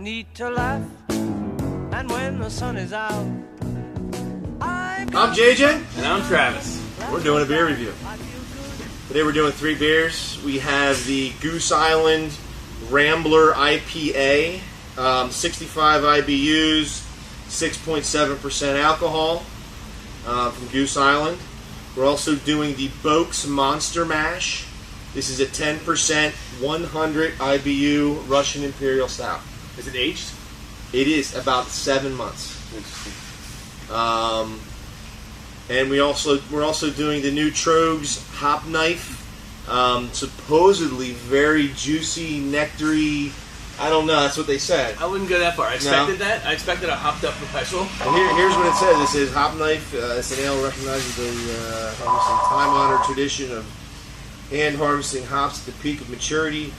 need to laugh, and when the sun is out, I'm JJ. And I'm Travis. We're doing a beer review. Today we're doing 3 beers. We have the Goose Island Rambler IPA, 65 IBUs, 6.7% alcohol from Goose Island. We're also doing the Boaks Monster Mash. This is a 10%, 100 IBU Russian Imperial Stout. Is it aged? It is about 7 months. Interesting. And we're also doing the new Troegs Hop Knife. Supposedly very juicy, nectary. I don't know. That's what they said. I wouldn't go that far. I expected that. I expected a hopped up perpetual. And here's what it says. It says Hop Knife. It's an ale recognizes the time-honored tradition of hand harvesting hops at the peak of maturity.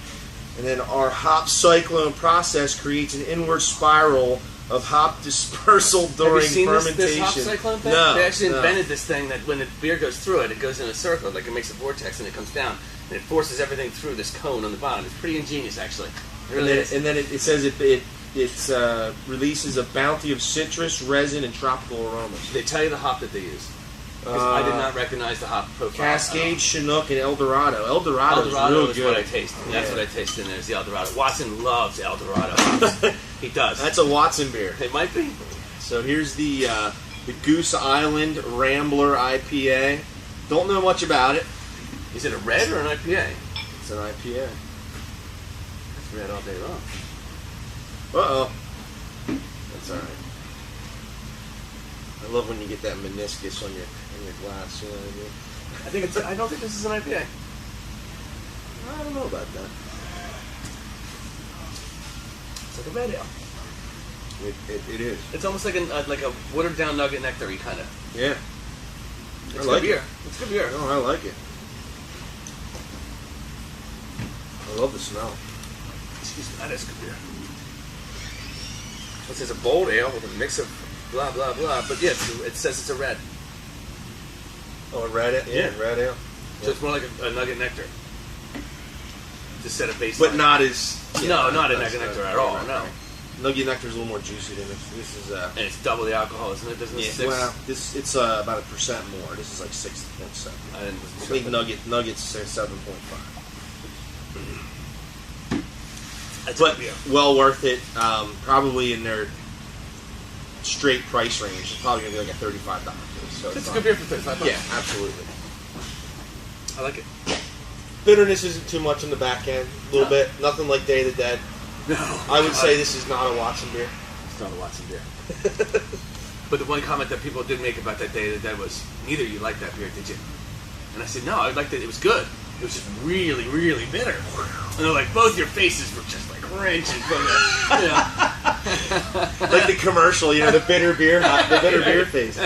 And then our hop cyclone process creates an inward spiral of hop dispersal during Have you seen fermentation. This hop cyclone thing? No, they actually invented this thing that when the beer goes through it, it goes in a circle, like it makes a vortex and it comes down, and it forces everything through this cone on the bottom. It's pretty ingenious, actually. It really is. And then it says it releases a bounty of citrus, resin, and tropical aromas. They tell you the hop that they use. I did not recognize the hop profile. Cascade, Chinook, and Eldorado. Eldorado is real is good. what I taste. Yeah. That's what I taste in there is the Eldorado. Watson loves Eldorado hops. He does. That's a Watson beer. It might be. So here's the Goose Island Rambler IPA. Don't know much about it. Is it a red or an IPA? It's an IPA. It's red all day long. Uh-oh. That's all right. I love when you get that meniscus on your glass. You know what I mean? I don't think this is an IPA. I don't know about that. It's like a red ale. It is. It's almost like a watered down nugget nectar-y kind of. Yeah. It's good beer. It's good beer. No, I like it. I love the smell. Excuse me, that is good beer. It says a bold ale with a mix of blah blah blah, but yeah, it says it's a red. Oh, a red ale? Yeah, red ale. So it's more like a nugget nectar. Just set a baseline. But not as... No, not a nugget nectar at all, no. Nugget nectar is a little more juicy than this. This is... and it's double the alcohol, isn't it? Doesn't it? Yeah, well, it's about 1% more. This is like 6.7. I think Nuggets are 7.5. But well worth it. Probably in their straight price range. It's probably going to be like a $35. So it's a good beer for $35. Yeah, absolutely. I like it. Bitterness isn't too much on the back end. A little bit. Nothing like Day of the Dead. No. I would say this is not a Watson beer. It's not a Watson beer. But the one comment that people did make about that Day of the Dead was, neither of you liked that beer, did you? And I said, no, I liked it. It was good. It was just really, really bitter. And they're like, both your faces were just like wrenching from it. You know? Like the commercial, the bitter beer, beer face.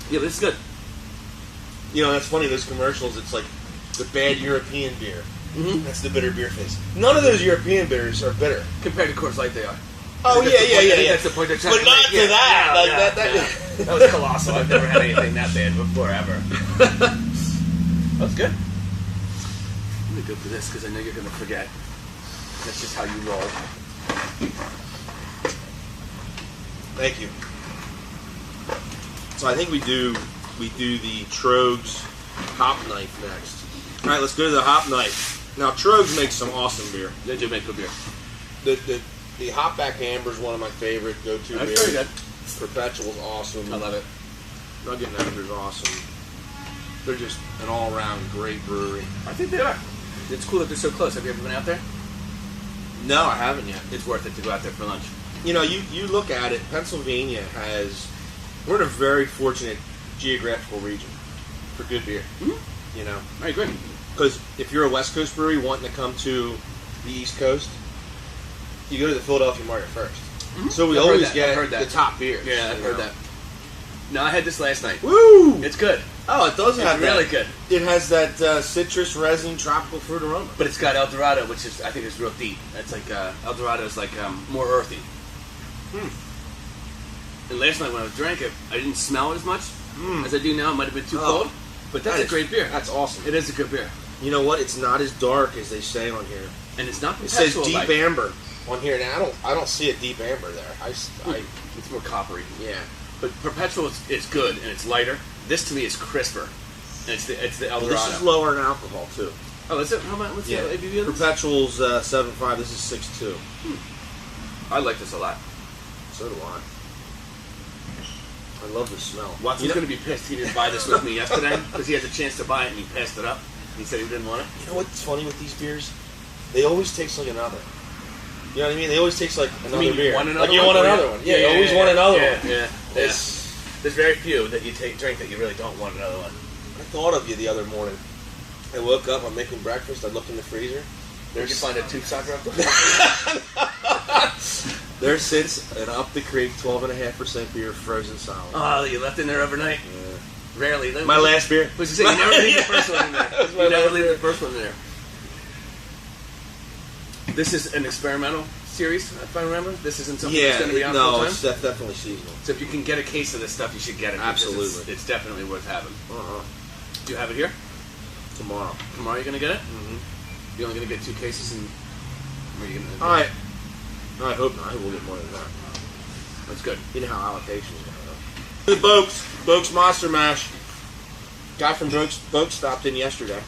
Yeah, but it's good. That's funny, those commercials, it's like the bad European beer. Mm-hmm. That's the bitter beer face. None of those European beers are bitter. Compared to Coors Light, they are. Oh, yeah. That's the point they're trying to make. But not to that. That was colossal. I've never had anything that bad before, ever. That's good. I'm going to go for this because I know you're going to forget. That's just how you roll. Thank you. So I think we do the Troegs Hop Knife next. All right, let's go to the Hop Knife. Now Troegs makes some awesome beer. They do make good beer. The Hopback Amber is one of my favorite go-to beers. Very good. Perpetual's awesome. I love it. Nugget Nectar's awesome. They're just an all-around great brewery. I think they are. It's cool that they're so close. Have you ever been out there? No, I haven't yet. It's worth it to go out there for lunch. You look at it, Pennsylvania we're in a very fortunate geographical region for good beer. Mm-hmm. I agree. Because if you're a West Coast brewery wanting to come to the East Coast, you go to the Philadelphia market first. Mm-hmm. So we always get the top beers. Yeah, I've heard that. No, I had this last night. Woo! It's good. Oh, it does have really that. good. It has that citrus, resin, tropical fruit aroma. But it's got Eldorado, which I think is real deep. It's like Eldorado is like more earthy. And last night when I drank it, I didn't smell it as much as I do now. It might have been too cold, but that's a great beer. That's awesome. It is a good beer. You know what? It's not as dark as they say on here. And it's not It says deep amber. On here now, I don't see a deep amber there. It's more coppery. Yeah. But Perpetual is good and it's lighter. This to me is crisper. And it's the El Dorado. This is lower in alcohol too. Oh, is it? How about what's the ABV of this? Perpetual's 7.5. This is 6.2. I like this a lot. So do I. I love the smell. Watson's going to be pissed. He didn't buy this with me yesterday because he had the chance to buy it and he passed it up. He said he didn't want it. You know what's funny with these beers? They always taste like another. You know what I mean? They always taste like another beer. Want another like you one? want another one. Yeah, you always want another one. Yeah. There's very few that you drink that you really don't want another one. I thought of you the other morning. I woke up, I'm making breakfast, I looked in the freezer. Did you find a tube sock up There sits an Up the Creek 12.5% beer frozen solid. Oh, you left in there overnight? Yeah. Rarely. My last beer. Was you say you never leave the first one in there. You never leave the first one in there. This is an experimental series, if I remember. This isn't something that's going to be on full time? No, it's definitely seasonal. So if you can get a case of this stuff, you should get it. Absolutely. It's definitely worth having. Uh-huh. Do you have it here? Tomorrow. Tomorrow you're going to get it? Mm-hmm. You're only going to get 2 cases? And where are you going to? All right. No, I hope not. We'll get more than that. That's good. You know how allocations go. The Boaks Monster Mash. Guy from Boaks stopped in yesterday.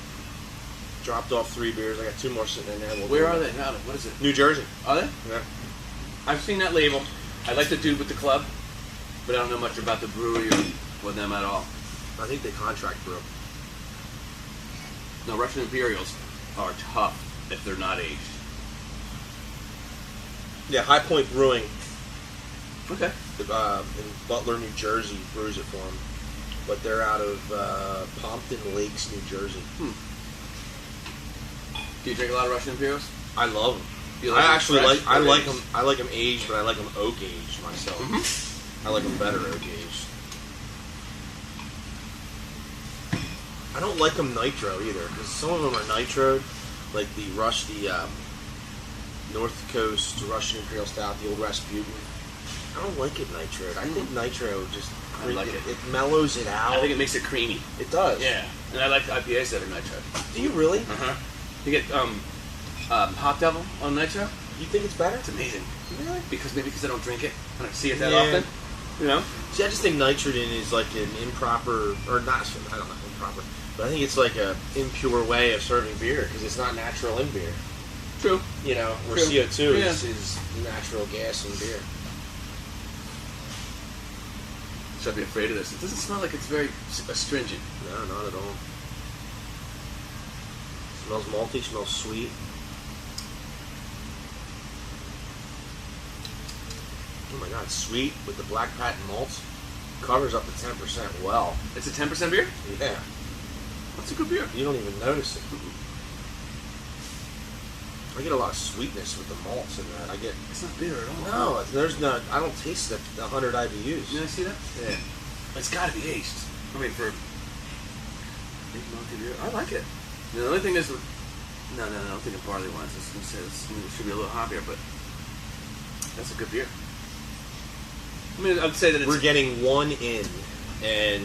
Dropped off 3 beers. I got 2 more sitting in there. Where are they now? What is it? New Jersey. Are they? Yeah. I've seen that label. I like the dude with the club, but I don't know much about the brewery or with them at all. I think they contract brew. No, Russian Imperials are tough if they're not aged. Yeah, High Point Brewing Okay. in Butler, New Jersey, brews it for them. But they're out of Pompton Lakes, New Jersey. Do you drink a lot of Russian Imperials? I love them. You like I them actually fresh I or like aged? them. I like them aged, but I like them oak aged myself. I like them better oak aged. I don't like them nitro either, because some of them are nitroed, like the North Coast Russian Imperial Stout, the Old Rasputin. I don't like it nitroed. I think nitro just I like it. It mellows it out. I think it makes it creamy. It does. Yeah, and I like IPAs that are nitro. Do you really? You get Hot Devil on nitro. You think it's better? It's amazing. Really? Because I don't drink it. I don't see it that Yeah. often. You know. See, I just think nitrogen is like an improper, or not, I don't know, improper, but I think it's like a impure way of serving beer, because it's not natural in beer. True. You know, where True. CO2 Yeah. is natural gas in beer. Should I be afraid of this? It doesn't smell like it's very astringent. No, not at all. Smells malty, smells sweet. Oh my god, sweet with the black patent malts. Covers up to 10% well. It's a 10% beer? Yeah. That's a good beer. You don't even notice it. I get a lot of sweetness with the malts in that. It's not bitter at all. No, there's not. I don't taste the 100 IBUs. You see that? Yeah. It's got to be aged. I mean, for aged malty beer, I like it. The only thing is, no, I don't think of barley wines. I was going to say it should be a little hoppier, but that's a good beer. I mean, I'd say that We're getting 1 in, and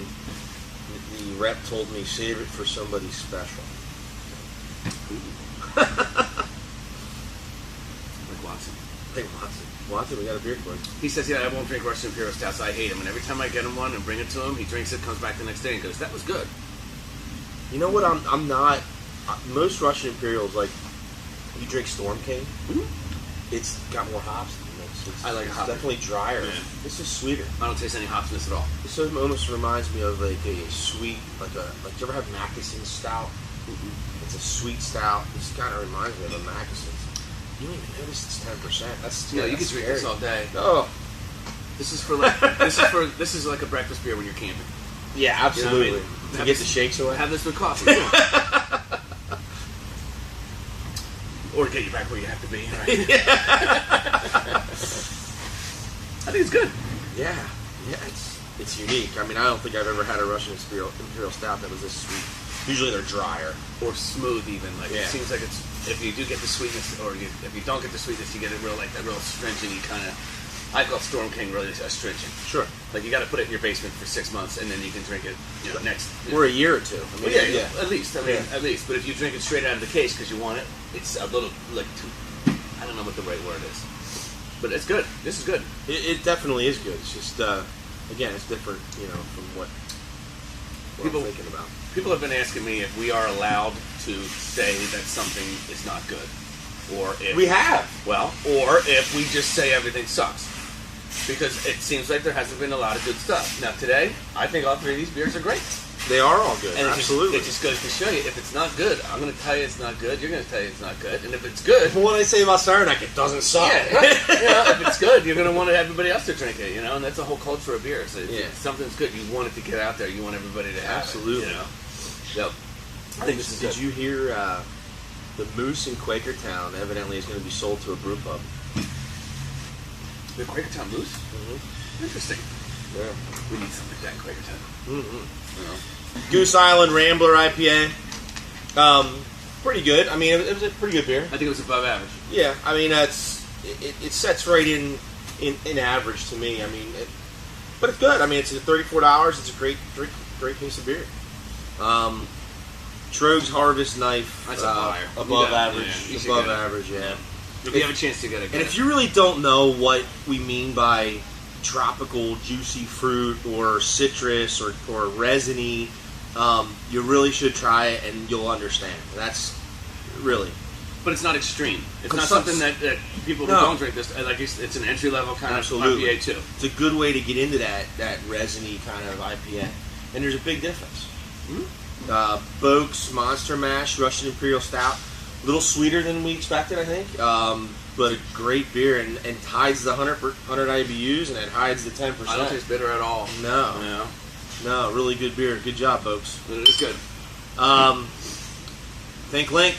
the rep told me save it for somebody special. like Watson. Hey, Watson, we got a beer for you. He says, I won't drink Russian Imperial Stouts. I hate him. And every time I get him one and bring it to him, he drinks it, comes back the next day and goes, that was good. You know what? I'm not. Most Russian Imperials, like, you drink Storm King, it's got more hops than this. I like it's hoppy. definitely drier. Yeah. This is sweeter. I don't taste any hopsiness at all. This almost reminds me of like a sweet, like do you ever have Mackeson Stout? It's a sweet stout. This kind of reminds me of a Mackeson's. You don't even notice it's 10%. That's Yeah, you that's can drink scary. this all day. Oh, This is for like this is like a breakfast beer when you're camping. yeah, absolutely. You know what I mean? To Have get this- the shakes away. Have this with coffee. Yeah. Or get you back where you have to be. Right? I think it's good. Yeah, it's unique. I mean, I don't think I've ever had a Russian Imperial Stout that was this sweet. Usually they're drier. Or smooth even. Like Yeah. it seems like it's if you do get the sweetness or if you don't get the sweetness you get a real like that real astringent kind of I call Storm King really astringent. Sure. Like you got to put it in your basement for 6 months and then you can drink it next. Or a year or two. I mean, Well, yeah, at least. I mean, Yeah. at least. But if you drink it straight out of the case because you want it, it's a little like too. I don't know what the right word is, but it's good. This is good. It definitely is good. It's just again, it's different, from what People- I'm thinking about. People have been asking me if we are allowed to say that something is not good, or if We have. or if we just say everything sucks, because it seems like there hasn't been a lot of good stuff. Now today, I think all three of these beers are great. They are all good. And Absolutely. it just goes to show you, if it's not good, I'm going to tell you it's not good. You're going to tell you it's not good. And if it's good, What I say about Saranac, it doesn't suck. yeah, right. If it's good, you're going to want everybody else to drink it. And that's the whole culture of beer. So if something's good, you want it to get out there. You want everybody to have Absolutely. it. Yep. I think this is Did good. you hear the Moose in Quakertown evidently is going to be sold to a brew pub? The Quakertown Moose? Mm-hmm. Interesting. Yeah. We need something like that in Quakertown. Mm-hmm. Goose Island Rambler IPA. Pretty good. I mean, it was a pretty good beer. I think it was above average. Yeah, I mean, it sets right in average to me. I mean, but it's good. I mean, it's at $34. It's a great case of beer. Troegs Harvest Knife. That's a buyer. Above Yeah, average. you should Above get it. average, yeah. If you have a chance to get it, And if you really don't know what we mean by tropical juicy fruit or citrus or resiny, you really should try it and you'll understand. That's really. But it's not extreme. It's not Some- something that people who No. don't drink this, like it's an entry level kind Absolutely. of IPA too. It's a good way to get into that resiny kind of IPA. And there's a big difference. Boaks Monster Mash Russian Imperial Stout. A little sweeter than we expected, I think. But a great beer and hides the 100 IBUs and it hides the 10%. I don't taste bitter at all. No. Yeah. No, really good beer. Good job, folks. But it is good. Think Link.